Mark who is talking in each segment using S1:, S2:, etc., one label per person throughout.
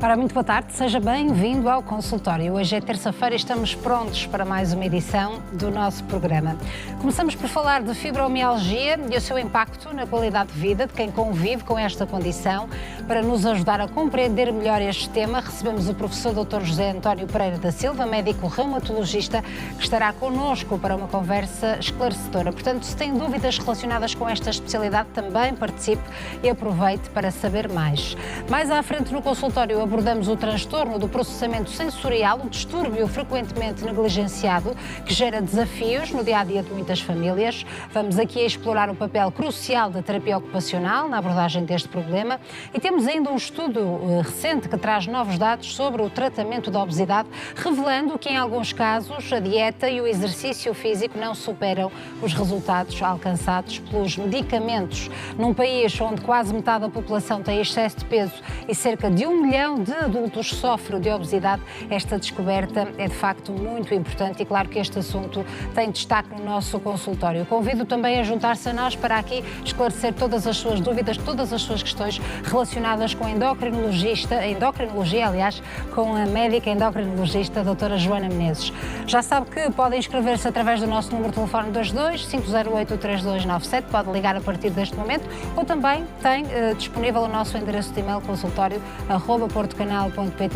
S1: Ora, muito boa tarde, seja bem-vindo ao consultório. Hoje é terça-feira e estamos prontos para mais uma edição do nosso programa. Começamos por falar de fibromialgia e o seu impacto na qualidade de vida de quem convive com esta condição. Para nos ajudar a compreender melhor este tema, recebemos o professor Dr. José António Pereira da Silva, médico reumatologista, que estará connosco para uma conversa esclarecedora. Portanto, se tem dúvidas relacionadas com esta especialidade, também participe e aproveite para saber mais. Mais à frente no consultório abordamos o transtorno do processamento sensorial, um distúrbio frequentemente negligenciado que gera desafios no dia-a-dia de muitas famílias. Vamos aqui explorar o papel crucial da terapia ocupacional na abordagem deste problema e temos ainda um estudo recente que traz novos dados sobre o tratamento da obesidade, revelando que em alguns casos a dieta e o exercício físico não superam os resultados alcançados pelos medicamentos. Num país onde quase metade da população tem excesso de peso e cerca de 1 milhão de adultos sofrem de obesidade, esta descoberta é de facto muito importante e claro que este assunto tem destaque no nosso consultório. Convido também a juntar-se a nós para aqui esclarecer todas as suas dúvidas, todas as suas questões relacionadas com a endocrinologia, aliás, com a médica endocrinologista, a doutora Joana Menezes. Já sabe que pode inscrever-se através do nosso número de telefone 22 508 3297, pode ligar a partir deste momento ou também tem disponível o nosso endereço de e-mail consultório@portocanal.pt,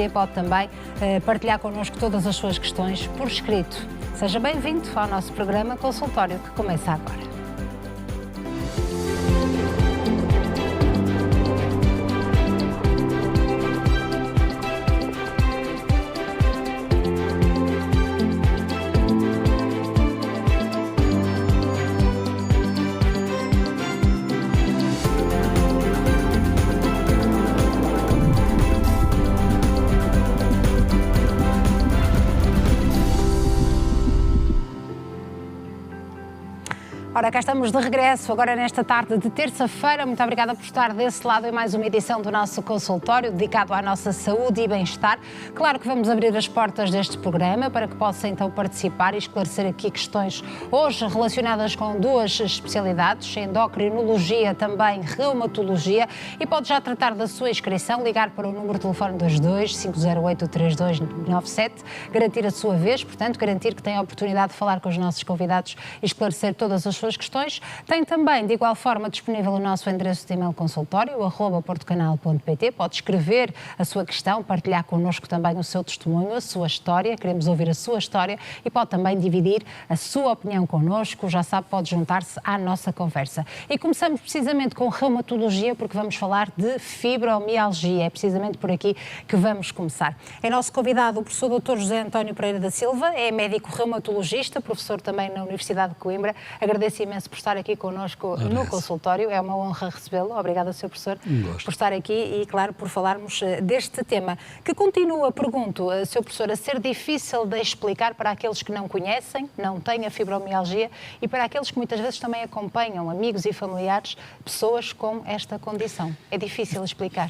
S1: pode também partilhar connosco todas as suas questões por escrito. Seja bem-vindo ao nosso programa Consultório, que começa agora. Ora, cá estamos de regresso, agora nesta tarde de terça-feira. Muito obrigada por estar desse lado em mais uma edição do nosso consultório dedicado à nossa saúde e bem-estar. Claro que vamos abrir as portas deste programa para que possa então participar e esclarecer aqui questões hoje relacionadas com duas especialidades, endocrinologia, também reumatologia, e pode já tratar da sua inscrição, ligar para o número de telefone 22 508 3297, garantir a sua vez, portanto, garantir que tem a oportunidade de falar com os nossos convidados e esclarecer todas as suas questões. Tem também, de igual forma, disponível o nosso endereço de e-mail consultório, @portocanal.pt. Pode escrever a sua questão, partilhar connosco também o seu testemunho, a sua história. Queremos ouvir a sua história e pode também dividir a sua opinião connosco. Já sabe, pode juntar-se à nossa conversa. E começamos precisamente com reumatologia, porque vamos falar de fibromialgia. É precisamente por aqui que vamos começar. É nosso convidado o professor Dr. José António Pereira da Silva, é médico reumatologista, professor também na Universidade de Coimbra. Agradeço imenso por estar aqui connosco no consultório, é uma honra recebê-lo. Obrigada, Sr. Professor, por estar aqui e, claro, por falarmos deste tema, que continua, pergunto, Sr. Professor, a ser difícil de explicar para aqueles que não conhecem, não têm a fibromialgia e para aqueles que muitas vezes também acompanham amigos e familiares, pessoas com esta condição. É difícil explicar?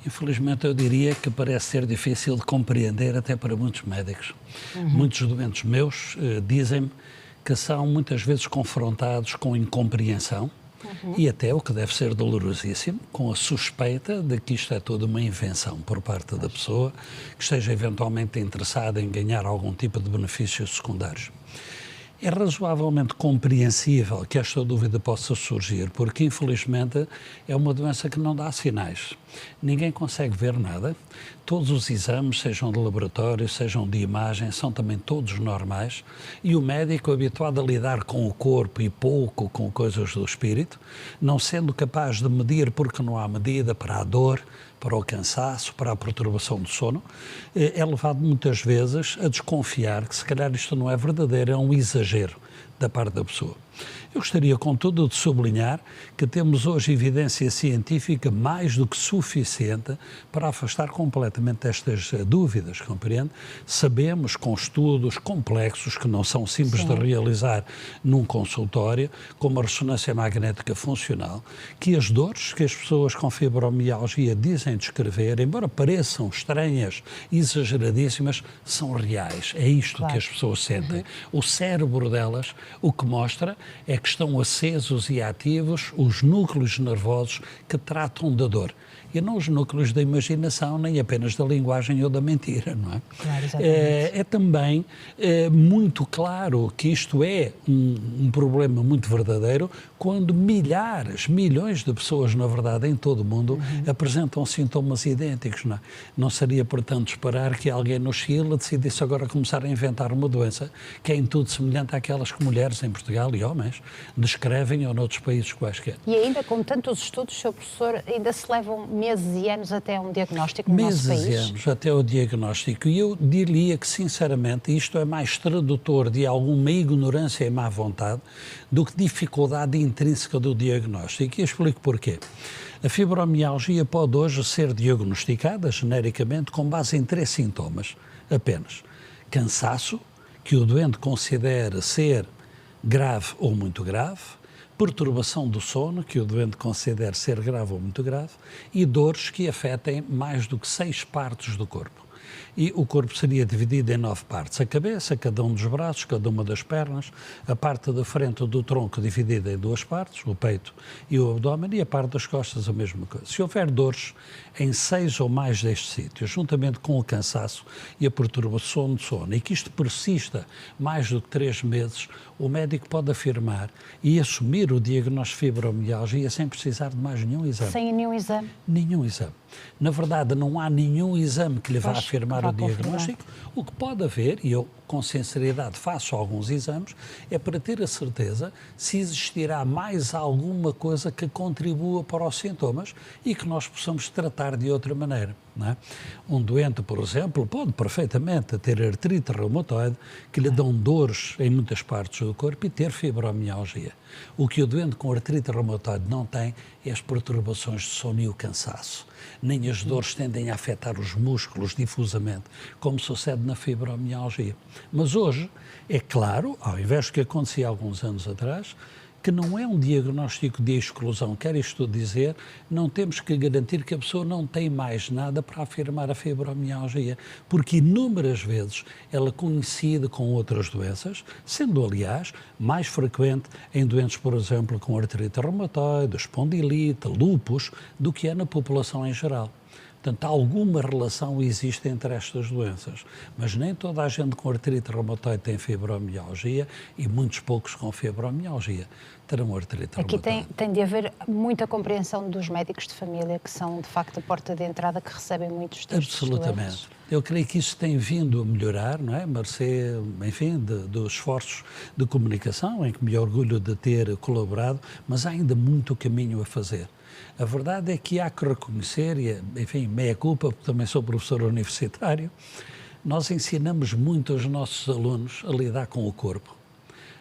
S2: Infelizmente, eu diria que parece ser difícil de compreender até para muitos médicos. Muitos doentes meus dizem-me que são muitas vezes confrontados com incompreensão e até, o que deve ser dolorosíssimo, com a suspeita de que isto é toda uma invenção por parte da pessoa que esteja eventualmente interessada em ganhar algum tipo de benefícios secundários. É razoavelmente compreensível que esta dúvida possa surgir, porque infelizmente é uma doença que não dá sinais. Ninguém consegue ver nada. Todos os exames, sejam de laboratório, sejam de imagem, são também todos normais. E o médico, habituado a lidar com o corpo e pouco com coisas do espírito, não sendo capaz de medir porque não há medida para a dor, para o cansaço, para a perturbação do sono, é levado muitas vezes a desconfiar que se calhar isto não é verdadeiro, é um exagero da parte da pessoa. Eu gostaria, contudo, de sublinhar que temos hoje evidência científica mais do que suficiente para afastar completamente estas dúvidas, compreende? Sabemos, com estudos complexos que não são simples de realizar num consultório, como a ressonância magnética funcional, que as dores que as pessoas com fibromialgia dizem descrever, embora pareçam estranhas, exageradíssimas, são reais. É isto que as pessoas sentem. O cérebro delas, o que mostra é que estão acesos e ativos os núcleos nervosos que tratam da dor. e não os núcleos da imaginação, nem apenas da linguagem ou da mentira, não é?
S1: Claro, exatamente.
S2: É também muito claro que isto é um problema muito verdadeiro quando milhares, milhões de pessoas, na verdade, em todo o mundo, apresentam sintomas idênticos, não é? Não seria, portanto, esperar que alguém no Chile decidisse agora começar a inventar uma doença que é em tudo semelhante àquelas que mulheres em Portugal e homens descrevem ou noutros países quaisquer.
S1: E ainda com tantos estudos, Sr. Professor, ainda se levam meses e anos até um diagnóstico no nosso país?
S2: Meses e anos até o diagnóstico. E eu diria que, sinceramente, isto é mais tradutor de alguma ignorância e má vontade do que dificuldade intrínseca do diagnóstico. E explico porquê. A fibromialgia pode hoje ser diagnosticada genericamente com base em 3 sintomas apenas. Cansaço, que o doente considera ser grave ou muito grave, perturbação do sono, que o doente considera ser grave ou muito grave, e dores que afetem mais do que 6 partes do corpo. E o corpo seria dividido em 9 partes. A cabeça, cada um dos braços, cada uma das pernas, a parte da frente do tronco dividida em 2 partes, o peito e o abdômen, e a parte das costas a mesma coisa. Se houver dores em 6 ou mais destes sítios, juntamente com o cansaço e a perturbação do sono, e que isto persista mais do que 3 meses, o médico pode afirmar e assumir o diagnóstico de fibromialgia sem precisar de mais nenhum exame.
S1: Sem nenhum exame?
S2: Nenhum exame. Na verdade, não há nenhum exame que lhe vá afirmar o diagnóstico. O que pode haver, e eu com sinceridade faço alguns exames, é para ter a certeza se existirá mais alguma coisa que contribua para os sintomas e que nós possamos tratar de outra maneira. Não é? Um doente, por exemplo, pode perfeitamente ter artrite reumatoide, que lhe dão dores em muitas partes do corpo, e ter fibromialgia. O que o doente com artrite reumatoide não tem é as perturbações de sono e o cansaço. Nem as dores tendem a afetar os músculos difusamente, como sucede na fibromialgia. Mas hoje, é claro, ao invés do que acontecia há alguns anos atrás, que não é um diagnóstico de exclusão. Quer isto dizer, não temos que garantir que a pessoa não tem mais nada para afirmar a fibromialgia, porque inúmeras vezes ela coincide com outras doenças, sendo, aliás, mais frequente em doentes, por exemplo, com artrite reumatoide, espondilite, lúpus, do que é na população em geral. Portanto, alguma relação existe entre estas doenças, mas nem toda a gente com artrite reumatoide tem fibromialgia e muitos poucos com fibromialgia terão artrite reumatoide.
S1: Aqui tem de haver muita compreensão dos médicos de família, que são, de facto, a porta de entrada, que recebem muitos destes
S2: Absolutamente.
S1: doentes.
S2: Eu creio que isso tem vindo a melhorar, não é? Mercê, enfim, dos esforços de comunicação, em que me orgulho de ter colaborado, mas há ainda muito caminho a fazer. A verdade é que há que reconhecer, e, enfim, meia culpa, porque também sou professor universitário, nós ensinamos muito aos nossos alunos a lidar com o corpo,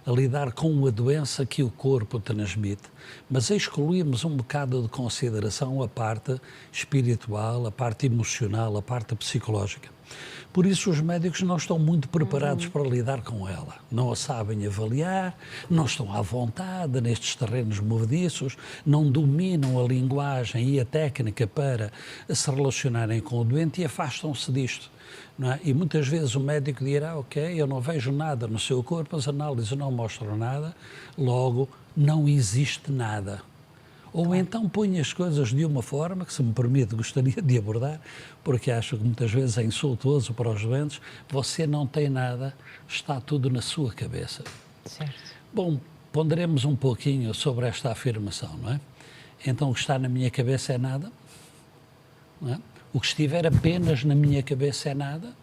S2: a lidar com a doença que o corpo transmite, mas excluímos um bocado de consideração a parte espiritual, a parte emocional, a parte psicológica. Por isso os médicos não estão muito preparados para lidar com ela. Não a sabem avaliar, não estão à vontade nestes terrenos movediços, não dominam a linguagem e a técnica para se relacionarem com o doente e afastam-se disto. Não é? E muitas vezes o médico dirá, ok, eu não vejo nada no seu corpo, as análises não mostram nada, logo não existe nada. Ou então põe as coisas de uma forma, que se me permite gostaria de abordar, porque acho que muitas vezes é insultuoso para os doentes, você não tem nada, está tudo na sua cabeça.
S1: Certo.
S2: Bom, ponderemos um pouquinho sobre esta afirmação, não é? Então o que está na minha cabeça é nada? Não é? O que estiver apenas na minha cabeça é nada?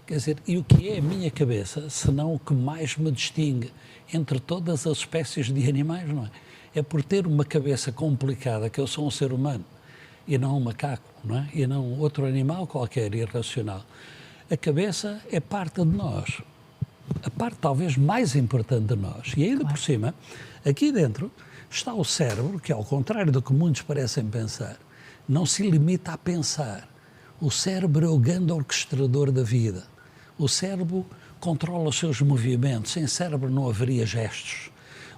S2: Quer dizer, e o que é a minha cabeça, senão o que mais me distingue entre todas as espécies de animais, não é? É por ter uma cabeça complicada que eu sou um ser humano e não um macaco, não é? E não outro animal qualquer irracional. A cabeça é parte de nós, a parte talvez mais importante de nós. E ainda por cima, aqui dentro está o cérebro, que ao contrário do que muitos parecem pensar, não se limita a pensar. O cérebro é o grande orquestrador da vida. O cérebro controla os seus movimentos, sem cérebro não haveria gestos.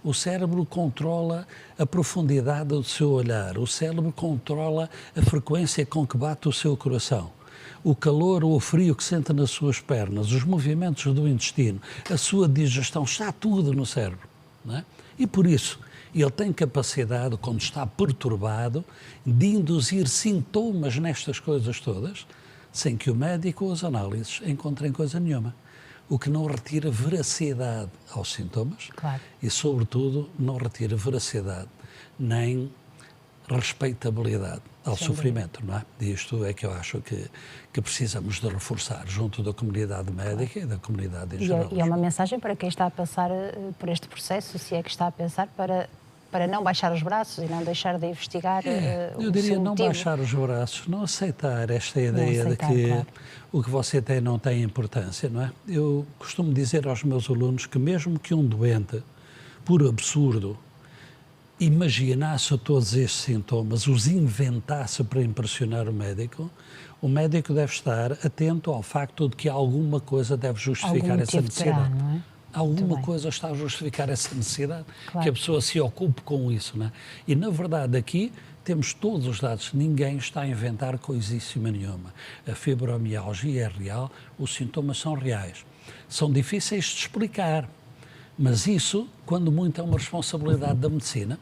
S2: O cérebro controla a profundidade do seu olhar, o cérebro controla a frequência com que bate o seu coração, o calor ou o frio que sente nas suas pernas, os movimentos do intestino, a sua digestão, está tudo no cérebro. Não é? E por isso, Ele tem capacidade, quando está perturbado, de induzir sintomas nestas coisas todas, sem que o médico ou as análises encontrem coisa nenhuma. O que não retira veracidade aos sintomas e, sobretudo, não retira veracidade nem respeitabilidade ao sofrimento, não é? Isto é que eu acho que precisamos de reforçar junto da comunidade médica e da comunidade em geral.
S1: E é uma mensagem para quem está a passar por este processo, se é que está a pensar, para não baixar os braços e não deixar de investigar
S2: eu diria não baixar os braços, não aceitar esta ideia de que o que você tem não tem importância, não é? Eu costumo dizer aos meus alunos que mesmo que um doente, por absurdo, imaginasse todos estes sintomas, os inventasse para impressionar o médico deve estar atento ao facto de que alguma coisa deve justificar essa necessidade.
S1: Terá, não é?
S2: Alguma coisa está a justificar essa necessidade, que a pessoa se ocupe com isso, não é? E, na verdade, aqui temos todos os dados, ninguém está a inventar coisíssima nenhuma. A fibromialgia é real, os sintomas são reais. São difíceis de explicar, mas isso, quando muito, é uma responsabilidade da medicina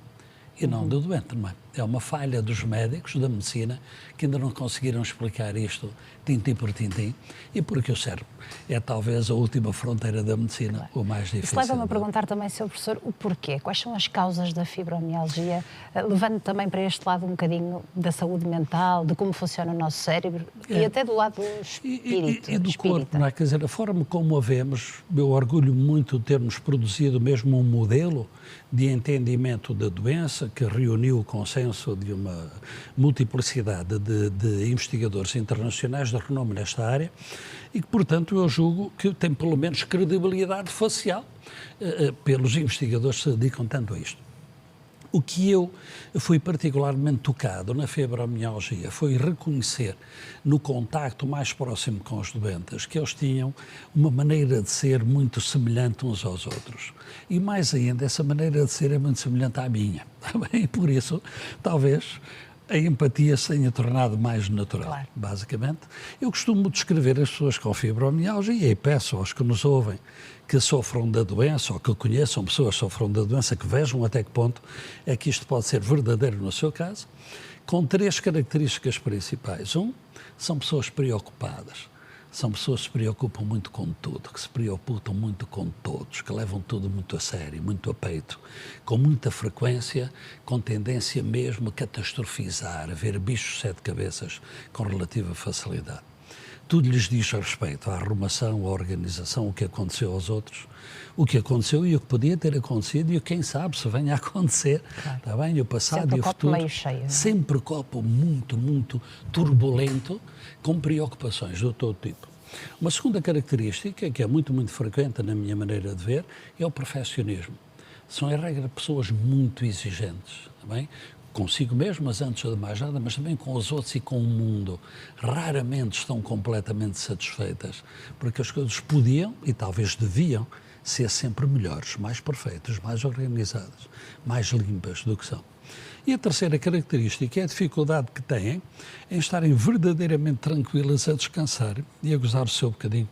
S2: e não do doente, não é? É uma falha dos médicos, da medicina, que ainda não conseguiram explicar isto tintim por tintim, e porque o cérebro é talvez a última fronteira da medicina, o mais difícil.
S1: Isso leva-me a perguntar também, Sr. Professor, o porquê? Quais são as causas da fibromialgia? Levando também para este lado um bocadinho da saúde mental, de como funciona o nosso cérebro e até do lado do espírito.
S2: E do corpo, não é? Quer dizer, a forma como a vemos, eu orgulho muito de termos produzido mesmo um modelo de entendimento da doença que reuniu o consenso de uma multiplicidade de investigadores internacionais de renome nesta área e que, portanto, eu julgo que tem pelo menos credibilidade facial pelos investigadores que se dedicam tanto a isto. O que eu fui particularmente tocado na fibromialgia foi reconhecer no contacto mais próximo com os doentes que eles tinham uma maneira de ser muito semelhante uns aos outros. E mais ainda, essa maneira de ser é muito semelhante à minha. E por isso, talvez, a empatia se tenha tornado mais natural, basicamente. Eu costumo descrever as pessoas com fibromialgia e peço aos que nos ouvem que sofram da doença ou que conheçam pessoas que sofram da doença, que vejam até que ponto é que isto pode ser verdadeiro no seu caso, com 3 características principais. São pessoas preocupadas. São pessoas que se preocupam muito com tudo, que se preocupam muito com todos, que levam tudo muito a sério, muito a peito, com muita frequência, com tendência mesmo a catastrofizar, a ver bichos de 7 cabeças com relativa facilidade. Tudo lhes diz respeito à arrumação, à organização, o que aconteceu aos outros, o que aconteceu e o que podia ter acontecido e o que, quem sabe, se venha a acontecer, está bem? E o passado
S1: sempre
S2: e o futuro.
S1: Meio cheio,
S2: sempre copo muito, muito turbulento, com preocupações de todo tipo. Uma segunda característica, que é muito, muito frequente na minha maneira de ver, é o perfeccionismo. São, em regra, pessoas muito exigentes, está bem? Consigo mesmo, mas antes de mais nada, mas também com os outros e com o mundo. Raramente estão completamente satisfeitas, porque as coisas podiam e talvez deviam ser sempre melhores, mais perfeitas, mais organizadas, mais limpas do que são. E a terceira característica é a dificuldade que têm em estarem verdadeiramente tranquilas a descansar e a gozar o seu bocadinho.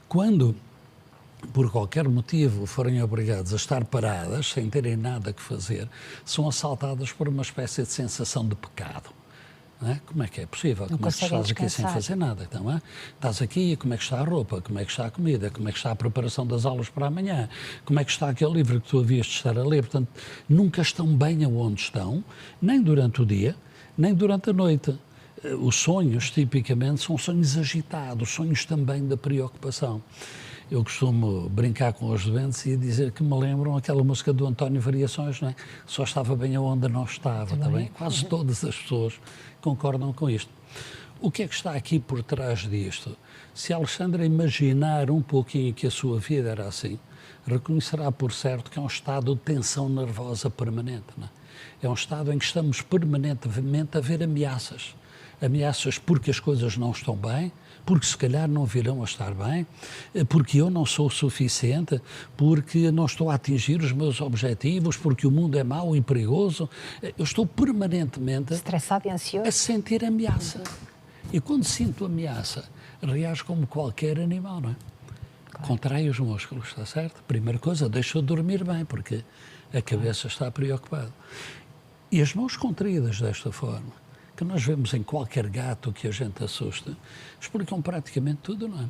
S2: Quando, por qualquer motivo, forem obrigados a estar paradas, sem terem nada que fazer, são assaltadas por uma espécie de sensação de pecado. Não é? Como é que é possível? Como é que estás aqui sem fazer nada? Então, estás aqui, como é que está a roupa? Como é que está a comida? Como é que está a preparação das aulas para amanhã? Como é que está aquele livro que tu havias de estar a ler? Portanto, nunca estão bem aonde estão, nem durante o dia, nem durante a noite. Os sonhos, tipicamente, são sonhos agitados, sonhos também da preocupação. Eu costumo brincar com os doentes e dizer que me lembram aquela música do António Variações, não é? Só estava bem aonde não estava, está bem? Quase todas as pessoas concordam com isto. O que é que está aqui por trás disto? Se a Alexandra imaginar um pouquinho que a sua vida era assim, reconhecerá por certo que é um estado de tensão nervosa permanente, não é? É um estado em que estamos permanentemente a ver ameaças. Ameaças porque as coisas não estão bem, porque se calhar não virão a estar bem, porque eu não sou o suficiente, porque não estou a atingir os meus objetivos, porque o mundo é mau e perigoso. Eu estou permanentemente
S1: estressado e ansioso
S2: a sentir ameaça. E quando sinto ameaça, reajo como qualquer animal, não é? contrai os músculos, está certo? Primeira coisa, deixa eu dormir bem, porque a cabeça está preocupada. E as mãos contraídas desta forma, que nós vemos em qualquer gato que a gente assusta, explicam praticamente tudo, não é?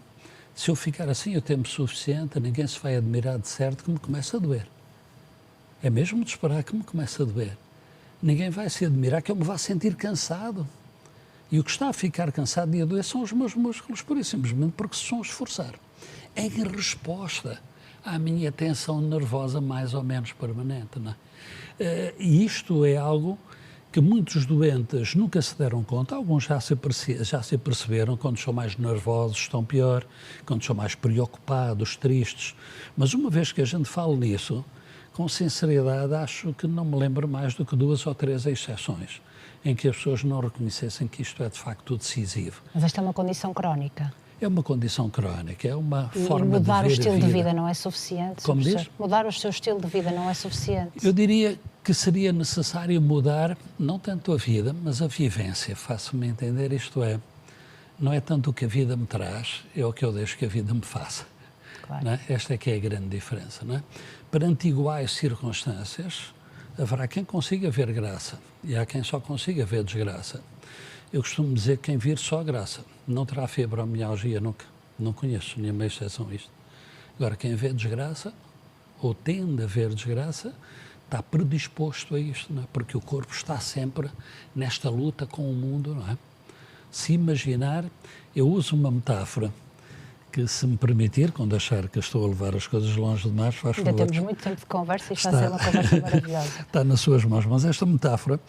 S2: Se eu ficar assim o tempo suficiente, ninguém se vai admirar de certo que me começa a doer. É mesmo de esperar que me comece a doer. Ninguém vai se admirar que eu me vá sentir cansado. E o que está a ficar cansado e a doer são os meus músculos, pura e simplesmente porque se estão a esforçar. Em resposta à minha tensão nervosa mais ou menos permanente, não é? E isto é algo que muitos doentes nunca se deram conta, alguns já se perceberam, quando são mais nervosos estão pior, quando são mais preocupados, tristes, mas uma vez que a gente fala nisso, com sinceridade acho que não me lembro mais do que 2 ou 3 exceções em que as pessoas não reconhecessem que isto é de facto decisivo.
S1: Mas esta é uma condição crónica.
S2: É uma condição crónica, é uma forma de ver
S1: mudar o estilo
S2: a vida.
S1: de vida não é suficiente?
S2: Como diz?
S1: Mudar o seu estilo de vida não é suficiente?
S2: Eu diria que seria necessário mudar, não tanto a vida, mas a vivência, faço-me entender, isto é, não é tanto o que a vida me traz, é o que eu deixo que a vida me faça.
S1: Claro.
S2: Não é? Esta é que é a grande diferença. Não é? Perante iguais circunstâncias, haverá quem consiga ver graça e há quem só consiga ver desgraça. Eu costumo dizer que quem vir só graça não terá fibromialgia nunca. Não conheço nenhuma exceção a isto. Agora, quem vê desgraça, ou tende a ver desgraça, está predisposto a isto, não é? Porque o corpo está sempre nesta luta com o mundo, não é? Se imaginar, eu uso uma metáfora que, se me permitir, quando achar que estou a levar as coisas longe demais, faz favor.
S1: Ainda temos muito tempo de conversa e está a ser uma conversa maravilhosa.
S2: Está nas suas mãos, mas esta metáfora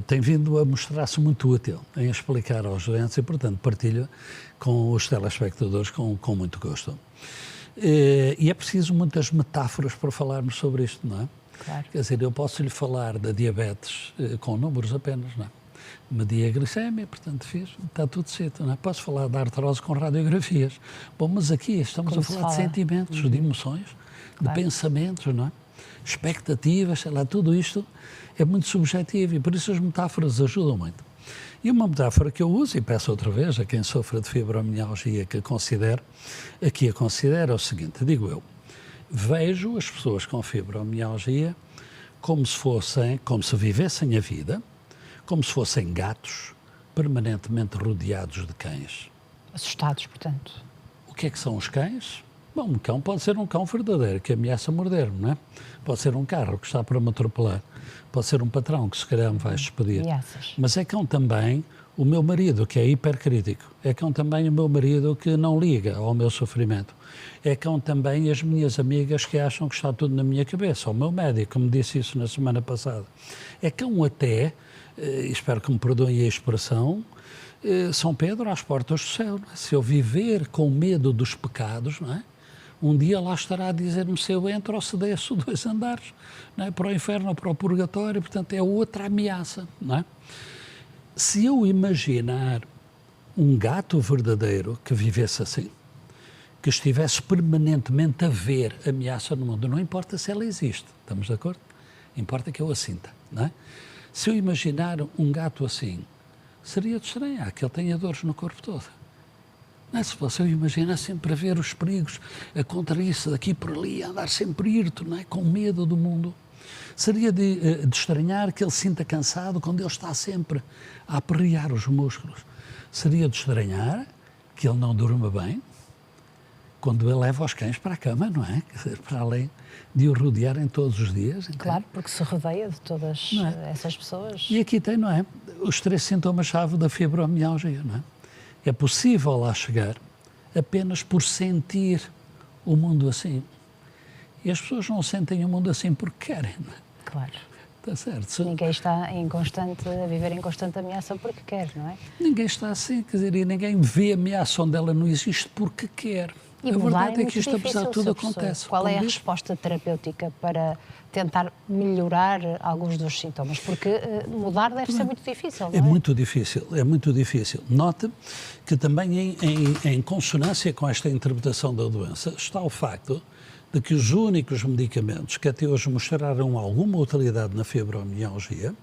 S2: tem vindo a mostrar-se muito útil em explicar aos doentes e, portanto, partilho com os telespectadores com muito gosto. E é preciso muitas metáforas para falarmos sobre isto, não é?
S1: Claro.
S2: Quer dizer, eu posso lhe falar da diabetes com números apenas, não é? Medi a glicemia, portanto está tudo certo, não é? Posso falar da artrose com radiografias. Bom, mas aqui estamos
S1: Como
S2: a falar de sentimentos, de emoções, de pensamentos, não é? Expectativas, sei lá, tudo isto é muito subjetivo e por isso as metáforas ajudam muito. E uma metáfora que eu uso, e peço outra vez a quem sofre de fibromialgia que a considere é o seguinte, digo eu, vejo as pessoas com fibromialgia como se vivessem a vida, como se fossem gatos permanentemente rodeados de cães.
S1: Assustados, portanto.
S2: O que é que são os cães? Bom, um cão pode ser um cão verdadeiro que ameaça morder-me, não é? Pode ser um carro que está para me atropelar. Pode ser um patrão que se calhar me vai despedir.
S1: Ameaças.
S2: Mas é cão também o meu marido, que é hipercrítico. É cão também o meu marido que não liga ao meu sofrimento. É cão também as minhas amigas que acham que está tudo na minha cabeça. O meu médico me disse isso na semana passada. É cão até, espero que me perdoem a expressão, São Pedro às portas do céu. Não é? Se eu viver com medo dos pecados, não é? Um dia lá estará a dizer-me se eu entro ou se desço 2 andares, não é? Para o inferno ou para o purgatório, portanto é outra ameaça, não é? Se eu imaginar um gato verdadeiro que vivesse assim, que estivesse permanentemente a ver ameaça no mundo, não importa se ela existe, estamos de acordo? Importa que eu a sinta, não é? Se eu imaginar um gato assim, seria de estranhar que ele tenha dores no corpo todo. Não é? Se você imagina sempre a ver os perigos, a contrair-se daqui por ali, a andar sempre irto, não é? Com medo do mundo. Seria de estranhar que ele se sinta cansado quando ele está sempre a aperrear os músculos. Seria de estranhar que ele não durma bem quando ele leva os cães para a cama, não é? Para além de o rodearem todos os dias. Então.
S1: Claro, porque se rodeia de todas essas pessoas.
S2: E aqui tem, não é? Os 3 sintomas-chave da fibromialgia, não é? É possível lá chegar apenas por sentir o mundo assim. E as pessoas não sentem o mundo assim porque querem, não é?
S1: Claro.
S2: Está certo.
S1: Ninguém está a viver em constante ameaça porque quer, não é?
S2: Ninguém está assim, quer dizer, e ninguém vê ameaça onde ela não existe porque quer.
S1: E
S2: a verdade
S1: é
S2: que isto, apesar de tudo, acontece.
S1: Qual é a resposta terapêutica para tentar melhorar alguns dos sintomas? Porque mudar deve ser muito difícil, não é?
S2: É muito difícil, é muito difícil. Note que também em consonância com esta interpretação da doença está o facto de que os únicos medicamentos que até hoje mostraram alguma utilidade na fibromialgia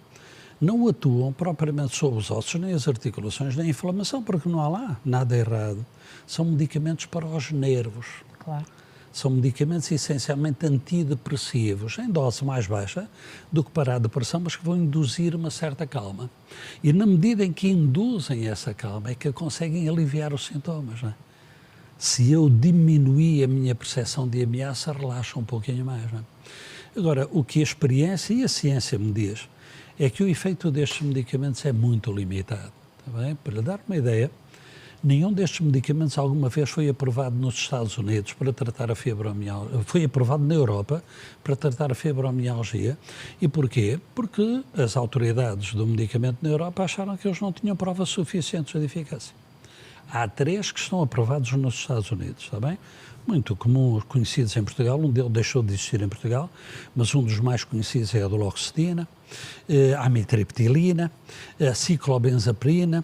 S2: não atuam propriamente sobre os ossos, nem as articulações, nem a inflamação, porque não há lá nada errado. São medicamentos para os nervos.
S1: Claro.
S2: São medicamentos essencialmente antidepressivos, em dose mais baixa do que para a depressão, mas que vão induzir uma certa calma. E na medida em que induzem essa calma, é que conseguem aliviar os sintomas, não é? Se eu diminuir a minha percepção de ameaça, relaxo um pouquinho mais, não é? Agora, o que a experiência e a ciência me diz é que o efeito destes medicamentos é muito limitado. Está bem? Para lhe dar uma ideia, nenhum destes medicamentos alguma vez foi aprovado nos Estados Unidos para tratar a fibromialgia. Foi aprovado na Europa para tratar a fibromialgia. E porquê? Porque as autoridades do medicamento na Europa acharam que eles não tinham provas suficientes de eficácia. Há 3 que estão aprovados nos Estados Unidos, está bem? Muito comuns, conhecidos em Portugal, um deles deixou de existir em Portugal, mas um dos mais conhecidos é a duloxetina, a amitriptilina, a ciclobenzaprina,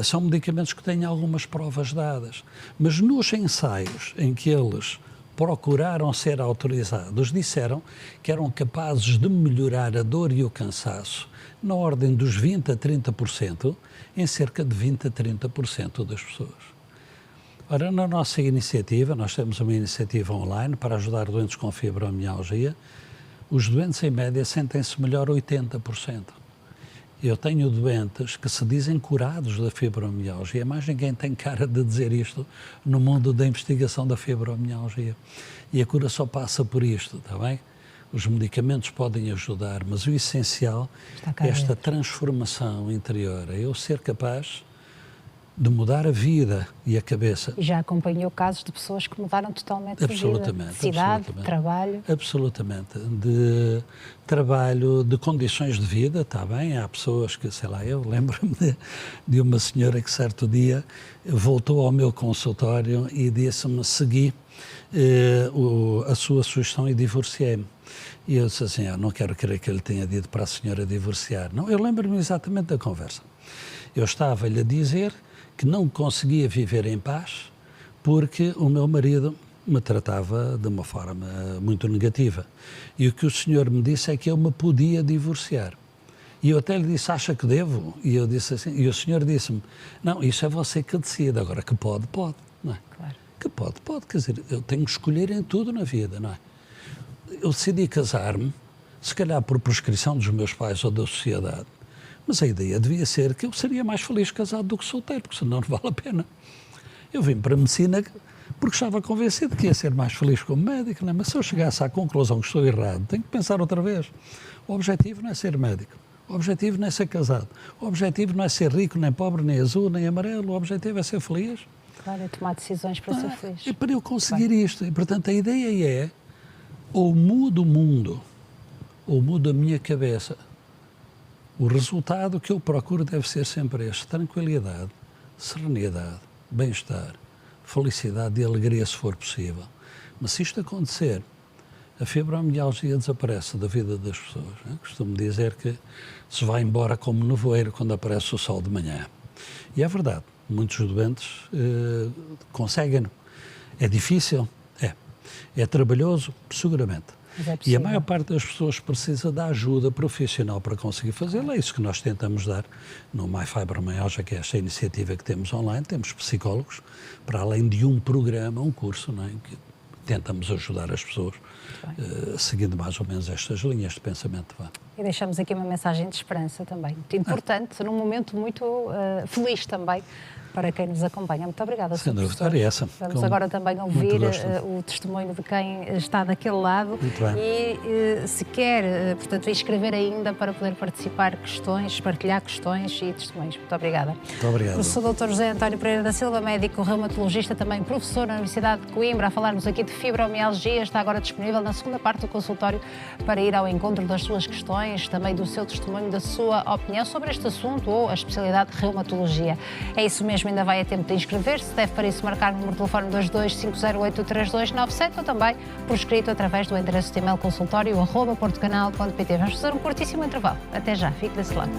S2: são medicamentos que têm algumas provas dadas, mas nos ensaios em que eles procuraram ser autorizados, disseram que eram capazes de melhorar a dor e o cansaço na ordem dos 20% a 30%, em cerca de 20% a 30% das pessoas. Ora, na nossa iniciativa, nós temos uma iniciativa online para ajudar doentes com fibromialgia. Os doentes, em média, sentem-se melhor 80%. Eu tenho doentes que se dizem curados da fibromialgia, mas ninguém tem cara de dizer isto no mundo da investigação da fibromialgia. E a cura só passa por isto, está bem? Os medicamentos podem ajudar, mas o essencial é esta transformação interior, é eu ser capaz de mudar a vida e a cabeça.
S1: E já acompanhou casos de pessoas que mudaram totalmente de vida, de cidade, de trabalho.
S2: Absolutamente, de trabalho, de condições de vida, está bem? Há pessoas que, sei lá, eu lembro-me de uma senhora que certo dia voltou ao meu consultório e disse-me, segui a sua sugestão e divorciei-me. E eu disse assim, eu não quero crer que ele tenha dito para a senhora divorciar. Não, eu lembro-me exatamente da conversa. Eu estava-lhe a dizer que não conseguia viver em paz porque o meu marido me tratava de uma forma muito negativa. E o que o senhor me disse é que eu me podia divorciar. E eu até lhe disse, acha que devo? E eu disse assim, e o senhor disse-me, não, isso é você que decide, agora que pode, pode, não é?
S1: Claro.
S2: Que pode, pode, quer dizer, eu tenho que escolher em tudo na vida, não é? Eu decidi casar-me, se calhar por prescrição dos meus pais ou da sociedade, mas a ideia devia ser que eu seria mais feliz casado do que solteiro, porque senão não vale a pena. Eu vim para a medicina porque estava convencido que ia ser mais feliz como médico, não é? Mas se eu chegasse à conclusão que estou errado, tenho que pensar outra vez. O objetivo não é ser médico, o objetivo não é ser casado, o objetivo não é ser rico, nem pobre, nem azul, nem amarelo, o objetivo é ser feliz.
S1: Claro, é tomar decisões para ser feliz.
S2: E para eu conseguir isto, e portanto a ideia é, ou mudo o mundo, ou mudo a minha cabeça. O resultado que eu procuro deve ser sempre este: tranquilidade, serenidade, bem-estar, felicidade e alegria, se for possível. Mas se isto acontecer, a fibromialgia desaparece da vida das pessoas. Né? Costumo dizer que se vai embora como nevoeiro quando aparece o sol de manhã. E é verdade, muitos doentes conseguem. É difícil? É trabalhoso? Seguramente. E a maior parte das pessoas precisa da ajuda profissional para conseguir fazê-lo. É isso que nós tentamos dar no MyFibromialgia, que é esta iniciativa que temos online. Temos psicólogos, para além de um programa, um curso, não é? Que tentamos ajudar as pessoas, seguindo mais ou menos estas linhas de pensamento.
S1: E deixamos aqui uma mensagem de esperança também, muito importante, num momento muito feliz também, para quem nos acompanha. Muito obrigada, Sr. Professor.
S2: Essa.
S1: Vamos agora também ouvir o testemunho de quem está daquele lado. E se quer, portanto, inscrever ainda para poder participar questões, partilhar questões e testemunhos. Muito obrigada.
S2: Muito obrigado.
S1: Professor Dr. José António Pereira da Silva, médico reumatologista, também professor na Universidade de Coimbra, a falar-nos aqui de fibromialgia, está agora disponível na segunda parte do consultório para ir ao encontro das suas questões, também do seu testemunho, da sua opinião sobre este assunto ou a especialidade de reumatologia. É isso mesmo. Ainda vai a tempo de inscrever-se, deve para isso marcar o número de telefone 22508329 ou também por escrito através do endereço de e-mail consultório@portocanal.pt. Vamos fazer um curtíssimo intervalo. Até já, fique desse lado.